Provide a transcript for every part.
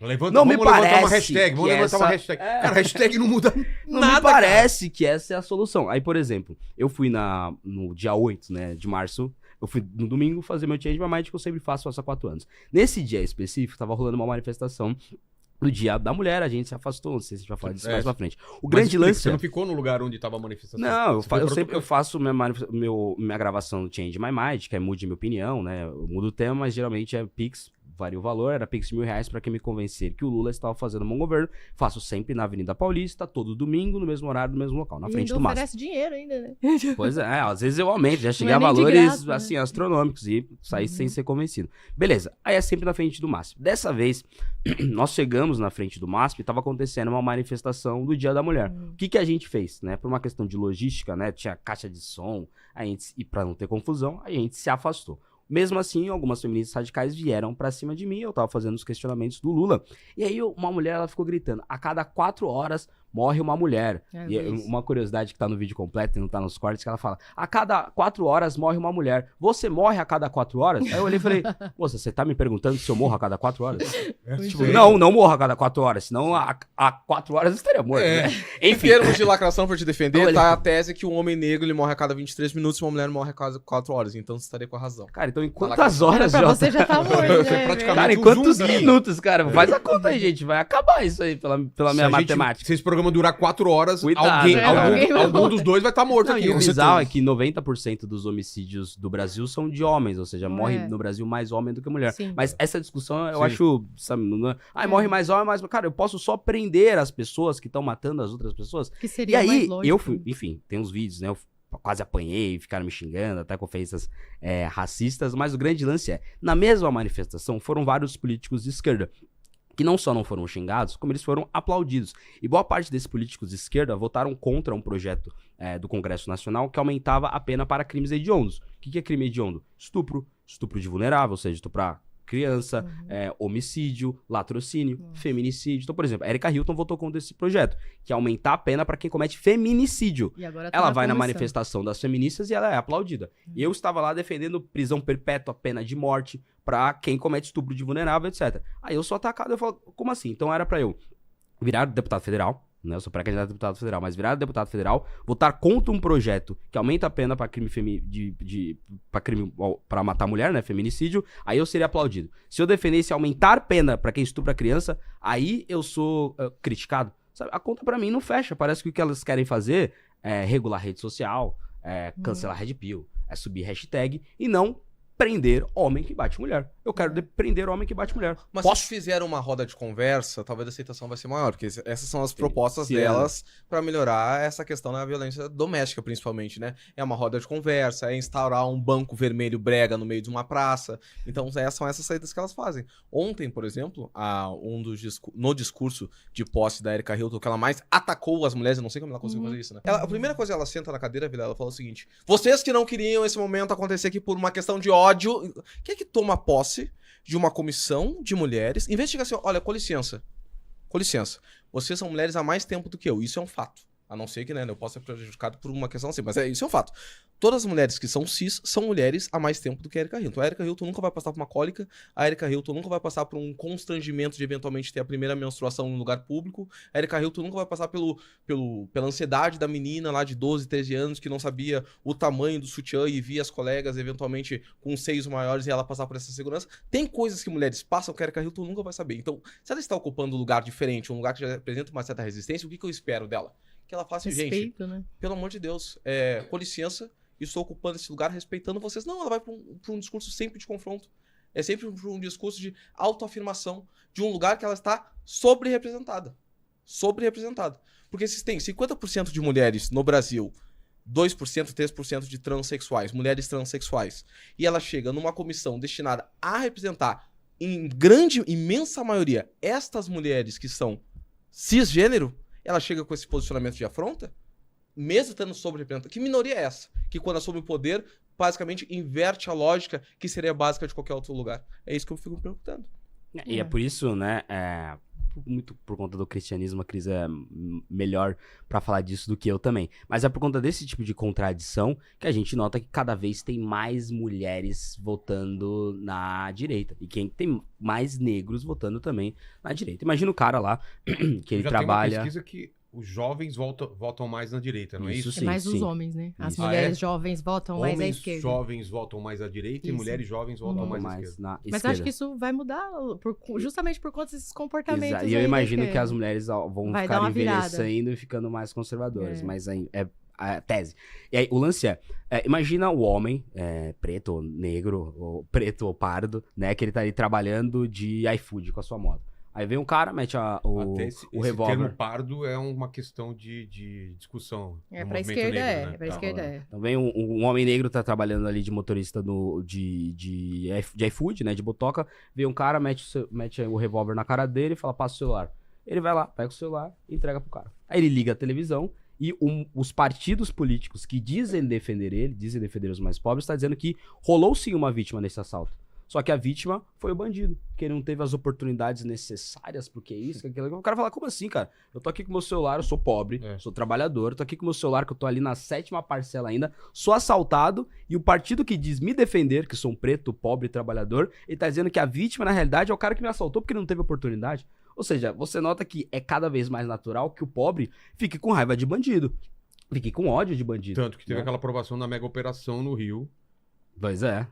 Não me Vamos levantar parece uma hashtag, vamos que levantar uma essa- hashtag. Cara, hashtag não muda Não nada, me parece que essa é a solução. Aí, por exemplo, eu fui no dia 8, né, de março, eu fui no domingo fazer meu Change My Mind, que eu sempre faço há 4 anos. Nesse dia específico, tava rolando uma manifestação do Dia da Mulher, a gente se afastou, não sei se a gente vai falar disso mais pra frente. O Mas grande explica, lance Você é... não ficou no lugar onde tava a manifestação? Não, Você foi pra outro eu canto. faço minha gravação do Change My Mind, que é mude minha opinião, né? Eu mudo o tema, mas geralmente é Pix, varia o valor, era Pix de R$1.000 pra quem me convencer que o Lula estava fazendo um bom governo. Faço sempre na Avenida Paulista, todo domingo, no mesmo horário, no mesmo local, na frente do MASP. oferece dinheiro ainda, né? Pois é, às vezes eu aumento, já cheguei é a nem de valores, graça, né? assim, astronômicos e saí sem ser convencido. Beleza, aí é sempre na frente do MASP. Dessa vez, nós chegamos na frente do MASP e estava acontecendo uma manifestação do Dia da Mulher. O que a gente fez, né? Por uma questão de logística, né? Tinha caixa de som, e para não ter confusão, a gente se afastou. Mesmo assim, algumas feministas radicais vieram pra cima de mim, eu tava fazendo os questionamentos do Lula. E aí uma mulher, ela ficou gritando, a cada 4 horas morre uma mulher. E uma curiosidade que tá no vídeo completo e não tá nos cortes, que ela fala, a cada 4 horas morre uma mulher. Você morre a cada 4 horas? Aí eu olhei e falei, moça, você tá me perguntando se eu morro a cada 4 horas? Tipo, não morro a cada 4 horas, senão a 4 horas eu estaria morto, né? Em Enfim. termos de lacração, pra te defender, Olha. tá a tese que um homem negro ele morre a cada 23 minutos e uma mulher morre a cada 4 horas. Então você estaria com a razão. Cara, então em Fala, quantas cara. horas, Pra Jota? você já tá morto, Foi né? praticamente Cara, em um quantos zumbi. minutos, cara? Faz a conta aí, gente. Vai acabar isso aí pela minha matemática. Se esse programa durar 4 horas, Cuidado, alguém, né, algum dos dois vai estar morto Não, aqui. e o com bizarro é certeza. que 90% dos homicídios do Brasil são de homens, ou seja, morre no Brasil mais homem do que mulher. Sim. Mas essa discussão eu Sim. acho, sabe, não é, morre mais homem, mas, cara, eu posso só prender as pessoas que estão matando as outras pessoas. Que E seria mais aí, lógico. eu fui, enfim, tem uns vídeos, né, eu quase apanhei, ficaram me xingando, até com ofensas racistas, mas o grande lance é, na mesma manifestação, foram vários políticos de esquerda, que não só não foram xingados, como eles foram aplaudidos. E boa parte desses políticos de esquerda votaram contra um projeto do Congresso Nacional que aumentava a pena para crimes hediondos. O que é crime hediondo? Estupro de vulnerável, ou seja, estuprar criança, homicídio, latrocínio, feminicídio. Então, por exemplo, a Erika Hilton votou contra esse projeto, que é aumentar a pena para quem comete feminicídio. E agora tá Ela vai na comissão. manifestação das feministas e ela é aplaudida. E eu estava lá defendendo prisão perpétua, pena de morte pra quem comete estupro de vulnerável, etc. Aí eu sou atacado, eu falo, como assim? Então era pra eu virar deputado federal, né? Eu sou pré-candidato a deputado federal, mas virar deputado federal, votar contra um projeto que aumenta a pena pra crime para matar mulher, né? Feminicídio, aí eu seria aplaudido. Se eu defendesse aumentar pena pra quem estupra criança, aí eu sou criticado. Sabe? A conta pra mim não fecha. Parece que o que elas querem fazer é regular rede social, cancelar Red Pill, subir hashtag e não prender homem que bate mulher. Eu quero prender homem que bate mulher. Mas Posso? se fizer uma roda de conversa, talvez a aceitação vai ser maior, porque essas são as propostas Sim, delas pra melhorar essa questão da violência doméstica, principalmente, né? É uma roda de conversa, é instaurar um banco vermelho brega no meio de uma praça. Então, são essas saídas que elas fazem. Ontem, por exemplo, no discurso de posse da Erika Hilton, que ela mais atacou as mulheres, eu não sei como ela conseguiu fazer isso, né? A primeira coisa, ela senta na cadeira, ela fala o seguinte: vocês que não queriam esse momento acontecer aqui por uma questão de ódio, quem é que toma posse de uma comissão de mulheres, em vez de chegar assim, olha, com licença, vocês são mulheres há mais tempo do que eu, isso é um fato. A não ser que, né, eu possa ser prejudicado por uma questão assim, mas isso é um fato. Todas as mulheres que são cis são mulheres há mais tempo do que a Erika Hilton. A Erika Hilton nunca vai passar por uma cólica, a Erika Hilton nunca vai passar por um constrangimento de eventualmente ter a primeira menstruação em um lugar público, a Erika Hilton nunca vai passar pela ansiedade da menina lá de 12, 13 anos que não sabia o tamanho do sutiã e via as colegas eventualmente com seios maiores e ela passar por essa segurança. Tem coisas que mulheres passam que a Erika Hilton nunca vai saber. Então, se ela está ocupando um lugar diferente, um lugar que já apresenta uma certa resistência, o que eu espero dela? Que ela faça, gente, Respeito, né? pelo amor de Deus, com licença, estou ocupando esse lugar respeitando vocês. Não, ela vai para um discurso sempre de confronto. É sempre para um discurso de autoafirmação de um lugar que ela está sobre-representada. Sobre-representada. Porque se tem 50% de mulheres no Brasil, 2%, 3% de transexuais, mulheres transexuais, e ela chega numa comissão destinada a representar, em grande, imensa maioria, estas mulheres que são cisgênero, ela chega com esse posicionamento de afronta, mesmo tendo sobre-representado. Que minoria é essa? Que quando assume o poder, basicamente inverte a lógica que seria básica de qualquer outro lugar. É isso que eu fico me perguntando. E é por isso, né, muito por conta do cristianismo, a Cris é melhor pra falar disso do que eu também. Mas é por conta desse tipo de contradição que a gente nota que cada vez tem mais mulheres votando na direita. E quem tem mais negros votando também na direita. Imagina o cara lá, que ele Já trabalha... tem uma pesquisa que os jovens votam mais na direita, não é Isso isso? sim. É mais os sim. homens, né? As Isso. mulheres Ah, é? jovens votam mais à Homens esquerda. jovens votam mais à direita e Isso. mulheres jovens votam mais à mais esquerda. na Mas esquerda. acho que isso vai mudar justamente por conta desses comportamentos. Exato. E eu aí da imagino que esquerda. as mulheres vão Vai dar ficar uma virada. envelhecendo e ficando mais conservadoras. É. Mas aí é a tese. E aí, o lance imagina o homem, preto ou negro, ou preto ou pardo, né? Que ele tá ali trabalhando de iFood com a sua moto. Aí vem um cara, mete o Até esse revólver. termo pardo é uma questão de discussão. É, no pra movimento esquerda negro, né? pra Tá. esquerda é. Então vem um homem negro tá trabalhando ali de motorista de iFood, né? De botoca. Vem um cara, mete o revólver na cara dele e fala, passa o celular. Ele vai lá, pega o celular e entrega pro cara. Aí ele liga a televisão e os partidos políticos que dizem defender os mais pobres, tá dizendo que rolou sim uma vítima nesse assalto. Só que a vítima foi o bandido, que ele não teve as oportunidades necessárias, porque isso, aquilo. O cara fala, como assim, cara? Eu tô aqui com meu celular, eu sou pobre, sou trabalhador, tô aqui com meu celular, que eu tô ali na 7ª parcela ainda, sou assaltado, e o partido que diz me defender, que sou um preto, pobre, trabalhador, ele tá dizendo que a vítima, na realidade, é o cara que me assaltou porque não teve oportunidade. Ou seja, você nota que é cada vez mais natural que o pobre fique com raiva de bandido, fique com ódio de bandido. Tanto que teve né? aquela aprovação da mega operação no Rio. Pois é.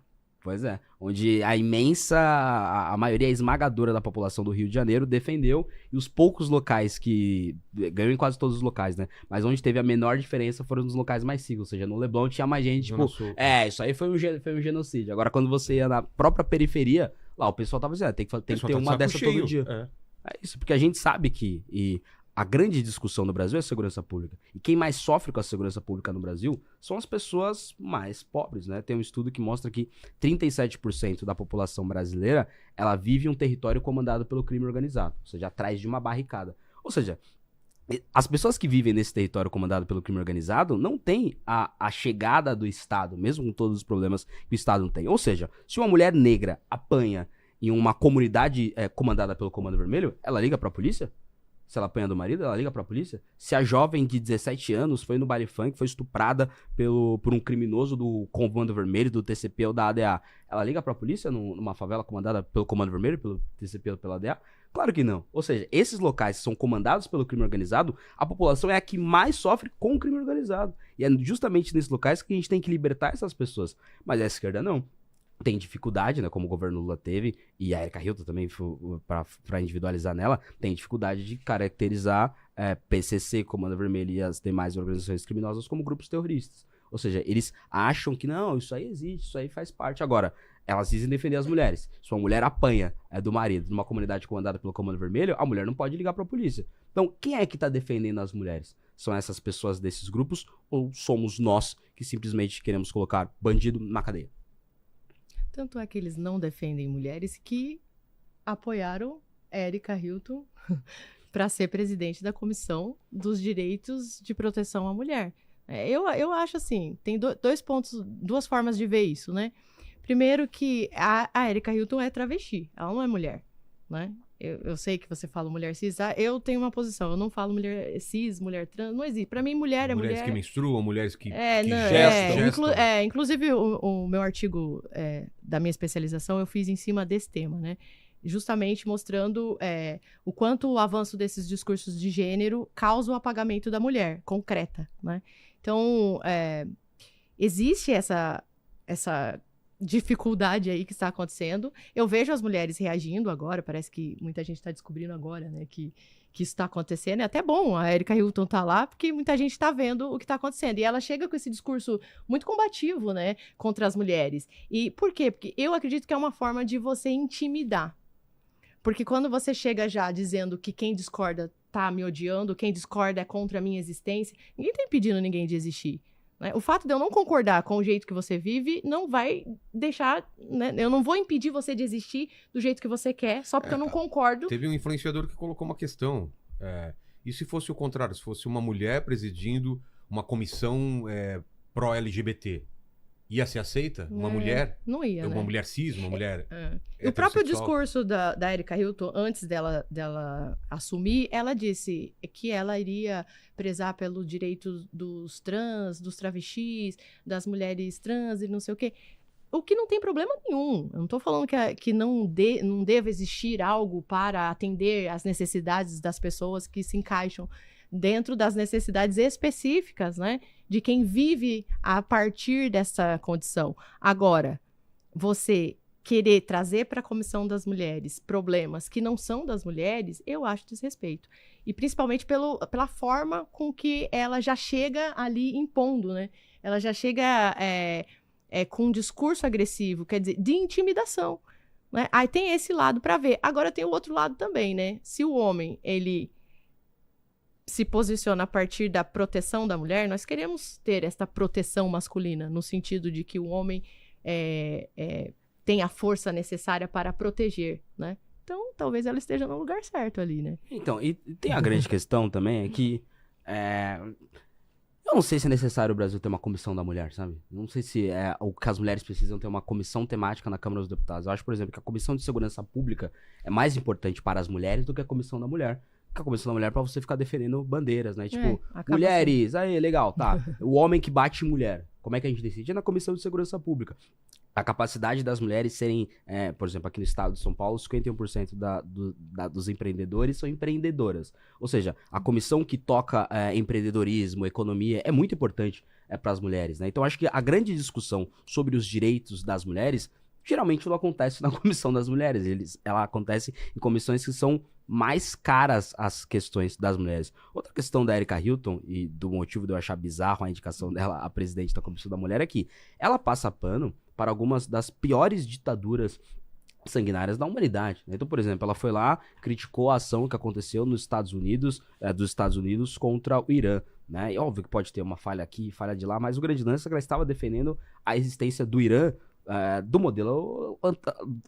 Onde a maioria esmagadora da população do Rio de Janeiro defendeu, e os poucos locais que ganham em quase todos os locais, né? Mas onde teve a menor diferença foram nos locais mais seguros, ou seja, no Leblon tinha mais gente, Zona tipo, Sul. isso aí foi um genocídio. Agora, quando você ia na própria periferia, lá o pessoal tava dizendo, tem que ter Pessoal tá de uma saco dessa cheio. todo dia. É isso, porque a gente sabe que a grande discussão no Brasil é a segurança pública. E quem mais sofre com a segurança pública no Brasil são as pessoas mais pobres, né? Tem um estudo que mostra que 37% da população brasileira, ela vive em um território comandado pelo crime organizado, ou seja, atrás de uma barricada. Ou seja, as pessoas que vivem nesse território comandado pelo crime organizado não têm a chegada do Estado, mesmo com todos os problemas que o Estado não tem. Ou seja, se uma mulher negra apanha em uma comunidade comandada pelo Comando Vermelho, ela liga pra polícia? Se ela apanha do marido, ela liga pra polícia? Se a jovem de 17 anos foi no baile funk, foi estuprada por um criminoso do Comando Vermelho, do TCP ou da ADA, ela liga pra polícia numa favela comandada pelo Comando Vermelho, pelo TCP ou pela ADA? Claro que não. Ou seja, esses locais que são comandados pelo crime organizado, a população é a que mais sofre com o crime organizado. E é justamente nesses locais que a gente tem que libertar essas pessoas. Mas a esquerda não. Tem dificuldade, né, como o governo Lula teve, e a Erika Hilton também, para individualizar nela, tem dificuldade de caracterizar PCC, Comando Vermelho e as demais organizações criminosas como grupos terroristas. Ou seja, eles acham que não, isso aí existe, isso aí faz parte. Agora, elas dizem defender as mulheres. Se uma mulher apanha do marido numa comunidade comandada pelo Comando Vermelho, a mulher não pode ligar para a polícia. Então, quem é que está defendendo as mulheres? São essas pessoas desses grupos ou somos nós que simplesmente queremos colocar bandido na cadeia? Tanto é que eles não defendem mulheres que apoiaram Erika Hilton para ser presidente da Comissão dos Direitos de Proteção à Mulher. Eu acho assim, tem dois pontos, duas formas de ver isso, né? Primeiro que a Erika Hilton é travesti, ela não é mulher, né? Eu sei que você fala mulher cis, eu tenho uma posição, eu não falo mulher cis, mulher trans, não existe. Pra mim, mulher é mulher. Mulheres que menstruam, mulheres que gestam. gestam. Inclusive, o meu artigo da minha especialização, eu fiz em cima desse tema, né? Justamente mostrando o quanto o avanço desses discursos de gênero causa o apagamento da mulher, concreta, né? Então, existe essa dificuldade aí que está acontecendo. Eu vejo as mulheres reagindo agora, parece que muita gente está descobrindo agora, né, que isso está acontecendo. É até bom a Erika Hilton tá lá, porque muita gente está vendo o que está acontecendo. E ela chega com esse discurso muito combativo, né, contra as mulheres. E por quê? Porque eu acredito que é uma forma de você intimidar. Porque quando você chega já dizendo que quem discorda tá me odiando, quem discorda é contra a minha existência, ninguém tá impedindo ninguém de existir. Né? O fato de eu não concordar com o jeito que você vive não vai deixar, né? Eu não vou impedir você de existir do jeito que você quer, só porque eu não concordo. Teve um influenciador que colocou uma questão. E se fosse o contrário? Se fosse uma mulher presidindo uma comissão pró-LGBT? ia ser aceita? Uma É, mulher? Não ia, Uma né? mulher cis, uma mulher O próprio heterossexual? discurso da Erika Hilton, antes dela assumir, ela disse que ela iria prezar pelo direito dos trans, dos travestis, das mulheres trans e não sei o quê. O que não tem problema nenhum. Eu não estou falando que não deva existir algo para atender às necessidades das pessoas que se encaixam dentro das necessidades específicas, né, de quem vive a partir dessa condição. Agora, você querer trazer para a Comissão das Mulheres problemas que não são das mulheres, eu acho desrespeito. E principalmente pela forma com que ela já chega ali impondo, né? Ela já chega com um discurso agressivo, quer dizer, de intimidação, né? Aí tem esse lado para ver. Agora tem o outro lado também, né? Se o homem, ele se posiciona a partir da proteção da mulher, nós queremos ter esta proteção masculina, no sentido de que o homem tem a força necessária para proteger, né? Então, talvez ela esteja no lugar certo ali, né? Então, e tem a grande questão também, é que eu não sei se é necessário o Brasil ter uma comissão da mulher, sabe? Não sei se o que as mulheres precisam ter uma comissão temática na Câmara dos Deputados. Eu acho, por exemplo, que a Comissão de Segurança Pública é mais importante para as mulheres do que a Comissão da Mulher. Porque a Comissão da Mulher é pra você ficar defendendo bandeiras, né? Tipo, acaba mulheres, aí, legal, tá. O homem que bate em mulher, como é que a gente decide? É na Comissão de Segurança Pública. A capacidade das mulheres serem, por exemplo, aqui no estado de São Paulo, 51% dos empreendedores são empreendedoras. Ou seja, a comissão que toca empreendedorismo, economia, é muito importante para as mulheres, né? Então, acho que a grande discussão sobre os direitos das mulheres, geralmente não acontece na Comissão das Mulheres. Ela acontece em comissões que são mais caras às questões das mulheres. Outra questão da Erika Hilton, e do motivo de eu achar bizarro a indicação dela a presidente da Comissão da Mulher, é que ela passa pano para algumas das piores ditaduras sanguinárias da humanidade, né? Então, por exemplo, ela foi lá, criticou a ação que aconteceu nos Estados Unidos, dos Estados Unidos contra o Irã, né? E óbvio que pode ter uma falha aqui, falha de lá, mas o grande lance é que ela estava defendendo a existência do Irã, do modelo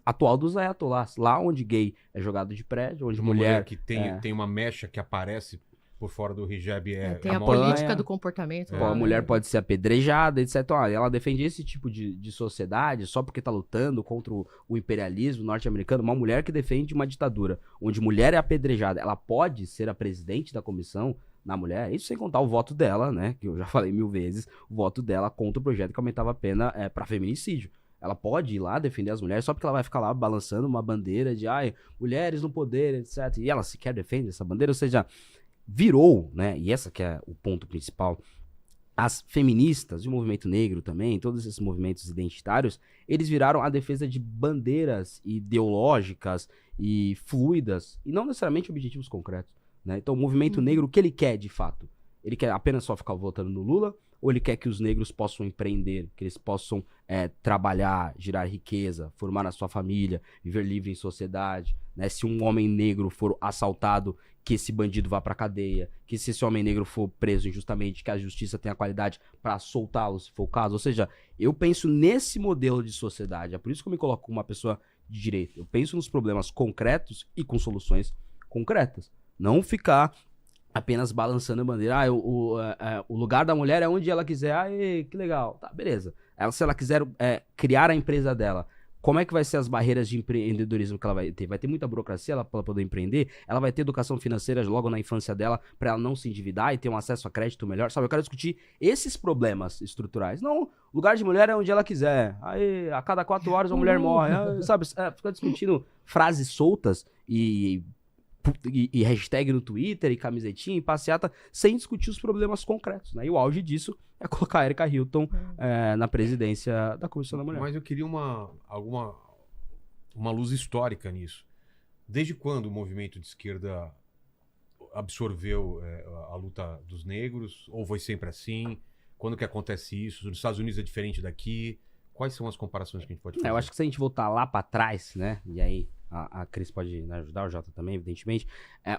atual dos ayatollahs, lá onde gay é jogado de prédio, onde Uma mulher que tem uma mecha que aparece por fora do hijab tem a apanha, política do comportamento. a mulher pode ser apedrejada, etc. Ela defende esse tipo de sociedade só porque tá lutando contra o imperialismo norte-americano. Uma mulher que defende uma ditadura onde mulher é apedrejada, ela pode ser a presidente da comissão na mulher, isso sem contar o voto dela, né, que eu já falei 1000 vezes, o voto dela contra o projeto que aumentava a pena para feminicídio. Ela pode ir lá defender as mulheres só porque ela vai ficar lá balançando uma bandeira de mulheres no poder, etc. E ela sequer defende essa bandeira, ou seja, virou, né? E essa que é o ponto principal. As feministas e o movimento negro também, todos esses movimentos identitários, eles viraram a defesa de bandeiras ideológicas e fluidas, e não necessariamente objetivos concretos, né? Então o movimento negro, o que ele quer de fato? Ele quer apenas só ficar votando no Lula? Ou ele quer que os negros possam empreender, que eles possam trabalhar, gerar riqueza, formar a sua família, viver livre em sociedade, né? Se um homem negro for assaltado, que esse bandido vá pra cadeia, que se esse homem negro for preso injustamente, que a justiça tenha qualidade para soltá-lo, se for o caso. Ou seja, eu penso nesse modelo de sociedade, é por isso que eu me coloco como uma pessoa de direita. Eu penso nos problemas concretos e com soluções concretas. Não ficar apenas balançando a bandeira. O lugar da mulher é onde ela quiser. Que legal. Tá, beleza. Se ela quiser criar a empresa dela, como é que vai ser as barreiras de empreendedorismo que ela vai ter? Vai ter muita burocracia para ela poder empreender? Ela vai ter educação financeira logo na infância dela para ela não se endividar e ter um acesso a crédito melhor? Sabe, eu quero discutir esses problemas estruturais. Não, lugar de mulher é onde ela quiser. A cada 4 horas uma mulher morre. Sabe, fica discutindo frases soltas e hashtag no Twitter, e camisetinha, e passeata, sem discutir os problemas concretos, né? E o auge disso é colocar a Erika Hilton na presidência da Comissão da Mulher. Mas eu queria uma luz histórica nisso. Desde quando o movimento de esquerda absorveu a luta dos negros? Ou foi sempre assim? Quando que acontece isso? Nos Estados Unidos é diferente daqui? Quais são as comparações que a gente pode fazer? Eu acho que se a gente voltar lá pra trás, né? E aí a Cris pode ajudar, o Jota também, evidentemente.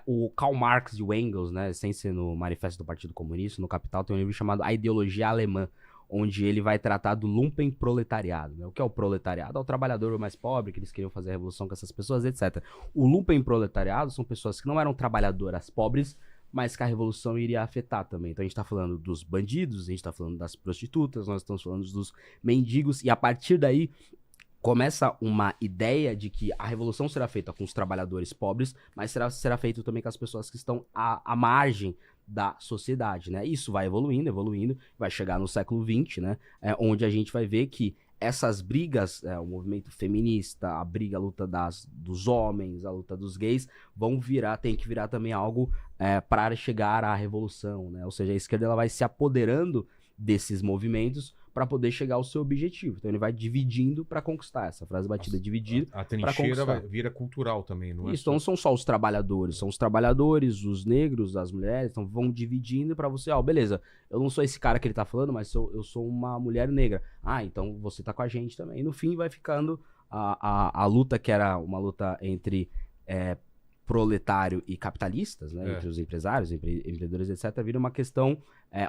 O Karl Marx e o Engels, né? Sem ser no Manifesto do Partido Comunista, no Capital, tem um livro chamado A Ideologia Alemã, onde ele vai tratar do lumpenproletariado, né? O que é o proletariado? É o trabalhador mais pobre, que eles queriam fazer a revolução com essas pessoas, etc. O lumpenproletariado são pessoas que não eram trabalhadoras pobres, mas que a revolução iria afetar também. Então a gente tá falando dos bandidos, a gente tá falando das prostitutas, nós estamos falando dos mendigos, e a partir daí começa uma ideia de que a revolução será feita com os trabalhadores pobres, mas será feito também com as pessoas que estão à margem da sociedade, né? Isso vai evoluindo, vai chegar no século XX, né? Onde a gente vai ver que essas brigas, o movimento feminista, a luta dos homens, a luta dos gays, tem que virar também algo para chegar à revolução, né? Ou seja, a esquerda ela vai se apoderando desses movimentos para poder chegar ao seu objetivo. Então ele vai dividindo para conquistar. Essa frase batida, dividir A para trincheira conquistar. vira cultural também, não é? Isso, então não são só os trabalhadores, são os trabalhadores, os negros, as mulheres, então vão dividindo pra você, beleza, eu não sou esse cara que ele tá falando, mas eu sou uma mulher negra. Então você tá com a gente também. E no fim vai ficando a luta que era uma luta entre proletário e capitalistas, né, entre os empresários, empreendedores, etc., vira uma questão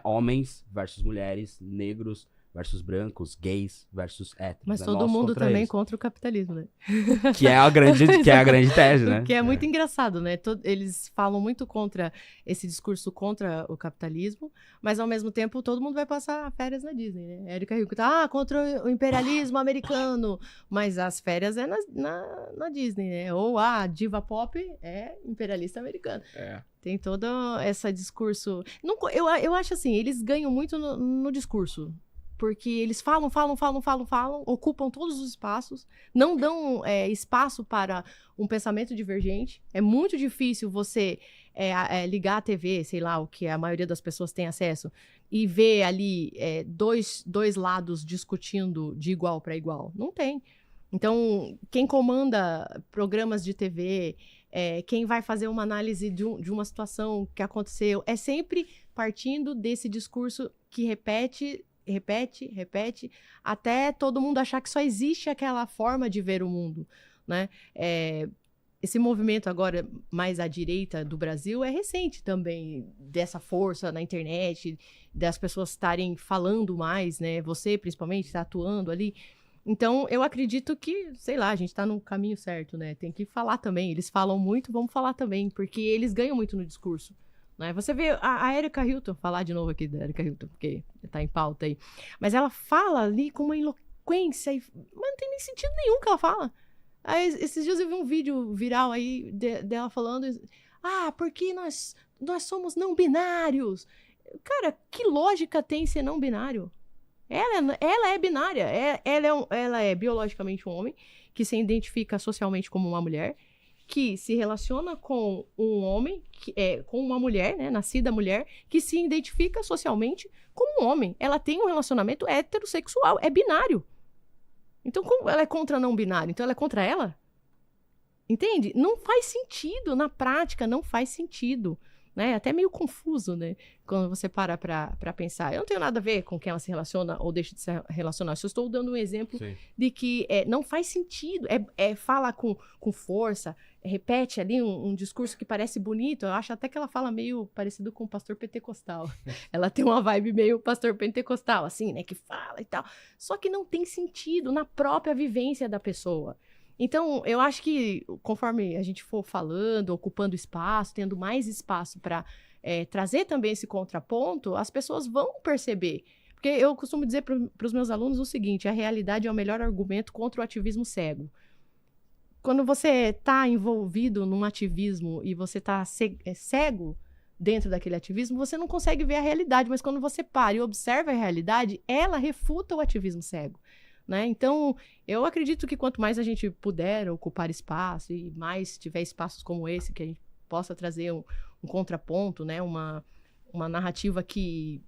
homens versus mulheres, negros versus brancos, gays versus héteros. Mas né? todo Nós mundo contra também eles. contra o capitalismo, né? Que é a grande tese, né? Que é muito engraçado, né? Eles falam muito contra esse discurso contra o capitalismo, mas ao mesmo tempo todo mundo vai passar férias na Disney, né? Érica Hilton tá contra o imperialismo americano, mas as férias é na Disney, né? Ou a diva pop é imperialista americana. Tem todo esse discurso. Eu acho assim, eles ganham muito no discurso. Porque eles falam, ocupam todos os espaços, não dão espaço para um pensamento divergente. É muito difícil você ligar a TV, sei lá, o que a maioria das pessoas tem acesso, e ver ali dois lados discutindo de igual para igual. Não tem. Então, quem comanda programas de TV, quem vai fazer uma análise de uma situação que aconteceu, é sempre partindo desse discurso que repete, até todo mundo achar que só existe aquela forma de ver o mundo, né? Esse movimento agora mais à direita do Brasil é recente também, dessa força na internet, das pessoas estarem falando mais, né? Você, principalmente, está atuando ali. Então, eu acredito que, sei lá, a gente está no caminho certo, né? Tem que falar também. Eles falam muito, vamos falar também, porque eles ganham muito no discurso. Né? Você vê a Erika Hilton, falar de novo aqui da Erika Hilton, porque tá em pauta aí, mas ela fala ali com uma eloquência, mas não tem nem sentido nenhum que ela fala. Aí, esses dias eu vi um vídeo viral aí dela falando, porque nós somos não binários. Cara, que lógica tem ser não binário? Ela é binária, ela é biologicamente um homem, que se identifica socialmente como uma mulher, que se relaciona com um homem, com uma mulher, né, nascida mulher, que se identifica socialmente como um homem. Ela tem um relacionamento heterossexual, é binário. Então, como ela é contra não binário? Então, ela é contra ela? Entende? Não faz sentido, na prática, não faz sentido. Né? É até meio confuso, né? Quando você para pra pensar. Eu não tenho nada a ver com quem ela se relaciona ou deixa de se relacionar. Só estou dando um exemplo de que não faz sentido. Fala com força, repete ali um discurso que parece bonito. Eu acho até que ela fala meio parecido com o pastor pentecostal. Ela tem uma vibe meio pastor pentecostal, assim, né? Que fala e tal. Só que não tem sentido na própria vivência da pessoa. Então, eu acho que conforme a gente for falando, ocupando espaço, tendo mais espaço para trazer também esse contraponto, as pessoas vão perceber. Porque eu costumo dizer para os meus alunos o seguinte: a realidade é o melhor argumento contra o ativismo cego. Quando você está envolvido num ativismo e você está cego dentro daquele ativismo, você não consegue ver a realidade. Mas quando você para e observa a realidade, ela refuta o ativismo cego. Né? Então, eu acredito que quanto mais a gente puder ocupar espaço e mais tiver espaços como esse, que a gente possa trazer um contraponto, né? Uma narrativa que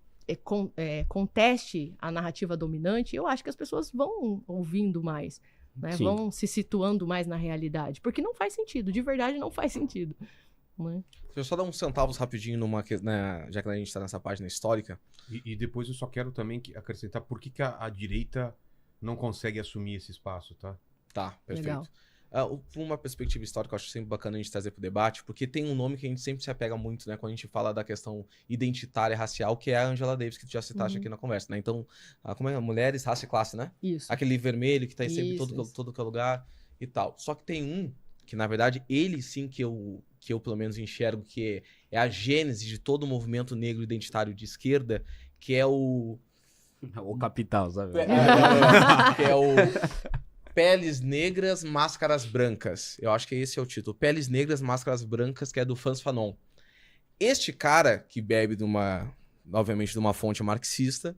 conteste a narrativa dominante, eu acho que as pessoas vão ouvindo mais, né? Vão se situando mais na realidade, porque não faz sentido, de verdade não faz sentido. Né? Deixa eu só dar uns centavos rapidinho já que a gente está nessa página histórica. E depois eu só quero também acrescentar por que a direita não consegue assumir esse espaço, tá? Tá, perfeito. Legal. Uma perspectiva histórica eu acho sempre bacana a gente trazer pro debate, porque tem um nome que a gente sempre se apega muito, né? Quando a gente fala da questão identitária racial, que é a Angela Davis, que tu já citaste aqui na conversa, né? Então, como é? Mulheres, raça e classe, né? Isso. Aquele vermelho que tá em sempre todo que é lugar e tal. Só que tem um que, na verdade, ele sim que que eu pelo menos enxergo que é a gênese de todo o movimento negro identitário de esquerda, que é o... O capital, sabe? que é o Peles Negras, Máscaras Brancas. Eu acho que esse é o título. Peles Negras, Máscaras Brancas, que é do Frantz Fanon. Este cara, que bebe obviamente de uma fonte marxista,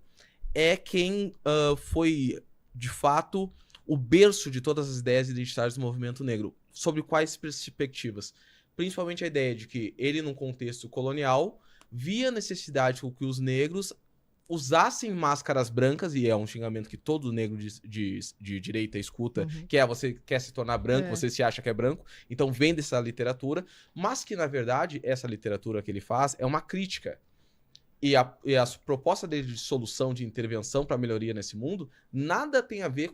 é quem foi, de fato, o berço de todas as ideias identitárias do movimento negro. Sobre quais perspectivas? Principalmente a ideia de que ele, num contexto colonial, via necessidade com que os negros usassem máscaras brancas, e é um xingamento que todo negro de direita escuta, que é você quer se tornar branco, você se acha que é branco, então vem dessa literatura, mas que, na verdade, essa literatura que ele faz é uma crítica. E a proposta dele de solução, de intervenção para melhoria nesse mundo, nada tem a ver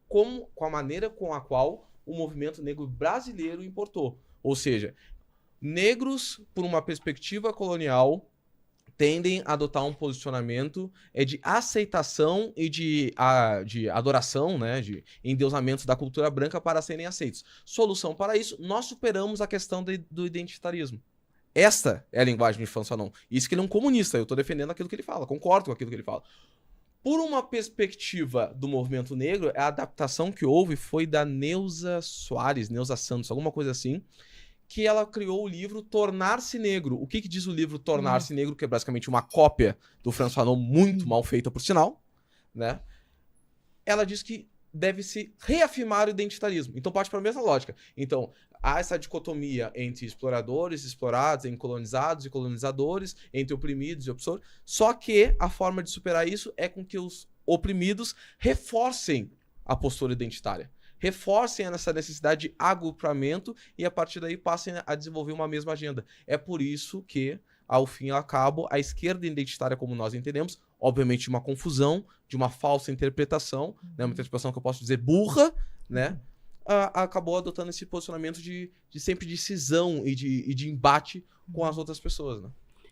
com a maneira com a qual o movimento negro brasileiro importou. Ou seja, negros, por uma perspectiva colonial, tendem a adotar um posicionamento de aceitação e de adoração, né, de endeusamento da cultura branca para serem aceitos. Solução para isso, nós superamos a questão do identitarismo. Esta é a linguagem de Frantz Fanon. Isso que ele é um comunista, eu estou defendendo aquilo que ele fala, concordo com aquilo que ele fala. Por uma perspectiva do movimento negro, a adaptação que houve foi da Neuza Soares, Neuza Santos, alguma coisa assim, que ela criou o livro Tornar-se Negro. O que diz o livro Tornar-se Negro? Que é basicamente uma cópia do Frantz Fanon, muito mal feita, por sinal, né? Ela diz que deve-se reafirmar o identitarismo. Então parte para a mesma lógica. Então, há essa dicotomia entre exploradores, explorados, entre colonizados e colonizadores, entre oprimidos e opressores, só que a forma de superar isso é com que os oprimidos reforcem a postura identitária. Reforcem essa necessidade de agrupamento e, a partir daí, passem a desenvolver uma mesma agenda. É por isso que, ao fim e ao cabo, a esquerda identitária, como nós entendemos, obviamente uma confusão, de uma falsa interpretação, né, uma interpretação que eu posso dizer burra, né, acabou adotando esse posicionamento de sempre de cisão e de embate com as outras pessoas, né?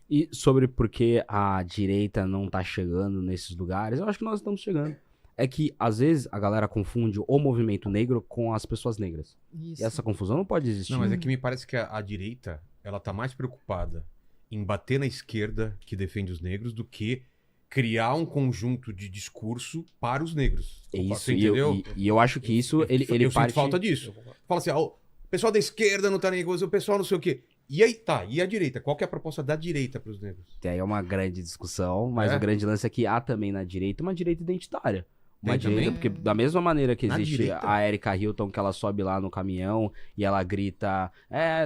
E sobre por que a direita não tá chegando nesses lugares, eu acho que nós estamos chegando. É que, às vezes, a galera confunde o movimento negro com as pessoas negras. Isso. E essa confusão não pode existir. Não, mas é que me parece que a direita, ela tá mais preocupada em bater na esquerda, que defende os negros, do que criar um conjunto de discurso para os negros. Isso, Você entendeu? E eu acho que isso, ele eu parte... sinto falta disso. Fala assim, o pessoal da esquerda não tá nem coisa, o pessoal não sei o quê. E aí, tá, e a direita? Qual que é a proposta da direita para os negros? Aí é uma grande discussão, mas É? o grande lance é que há também na direita uma direita identitária. Uma Tem direita, também? porque da mesma maneira que Na existe direita? a Erika Hilton, que ela sobe lá no caminhão e ela grita,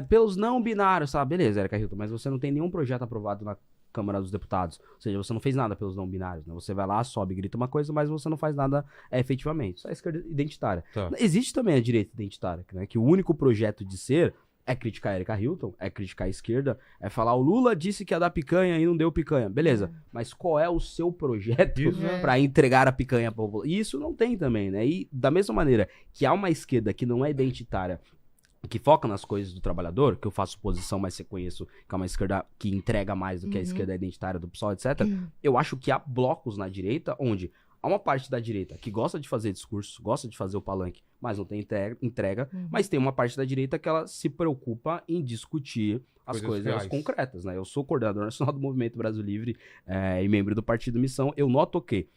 pelos não binários, sabe? Beleza, Erika Hilton, mas você não tem nenhum projeto aprovado na Câmara dos Deputados. Ou seja, você não fez nada pelos não binários, né? Você vai lá, sobe, grita uma coisa, mas você não faz nada efetivamente. Isso é a esquerda identitária. Tá. Existe também a direita identitária, né? Que o único projeto de ser é criticar a Erika Hilton, é criticar a esquerda, é falar o Lula disse que ia dar picanha e não deu picanha. Beleza, mas qual é o seu projeto Isso. pra entregar a picanha pra população? E isso não tem também, né? E da mesma maneira que há uma esquerda que não é identitária, que foca nas coisas do trabalhador, que eu faço posição, mas você conheço que é uma esquerda que entrega mais do que a esquerda identitária do PSOL, etc. Eu acho que há blocos na direita onde há uma parte da direita que gosta de fazer discurso, gosta de fazer o palanque, mas não tem entrega, mas tem uma parte da direita que ela se preocupa em discutir as coisas reais. concretas, né? Eu sou coordenador nacional do Movimento Brasil Livre e membro do Partido Missão. Eu noto que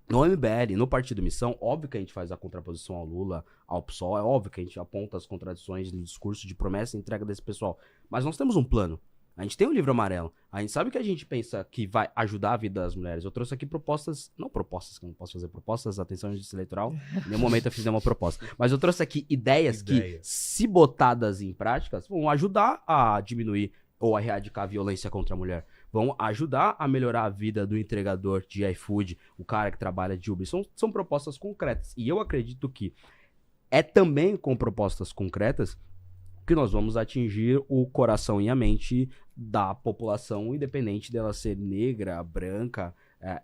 no MBL, no Partido Missão, óbvio que a gente faz a contraposição ao Lula, ao PSOL, é óbvio que a gente aponta as contradições no discurso de promessa e entrega desse pessoal. Mas nós temos um plano. A gente tem um livro amarelo. A gente sabe que a gente pensa que vai ajudar a vida das mulheres. Eu trouxe aqui propostas, não propostas, que eu não posso fazer propostas, atenção à justiça eleitoral. Em nenhum momento eu fiz nenhuma proposta. Mas eu trouxe aqui ideias que, se botadas em práticas, vão ajudar a diminuir ou a erradicar a violência contra a mulher. Vão ajudar a melhorar a vida do entregador de iFood, o cara que trabalha de Uber. São propostas concretas. E eu acredito que é também com propostas concretas que nós vamos atingir o coração e a mente da população, independente dela ser negra, branca,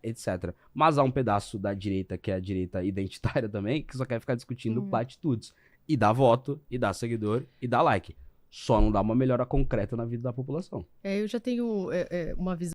etc. Mas há um pedaço da direita, que é a direita identitária também, que só quer ficar discutindo platitudes. E dá voto, e dá seguidor, e dá like. Só não dá uma melhora concreta na vida da população. Eu já tenho uma visão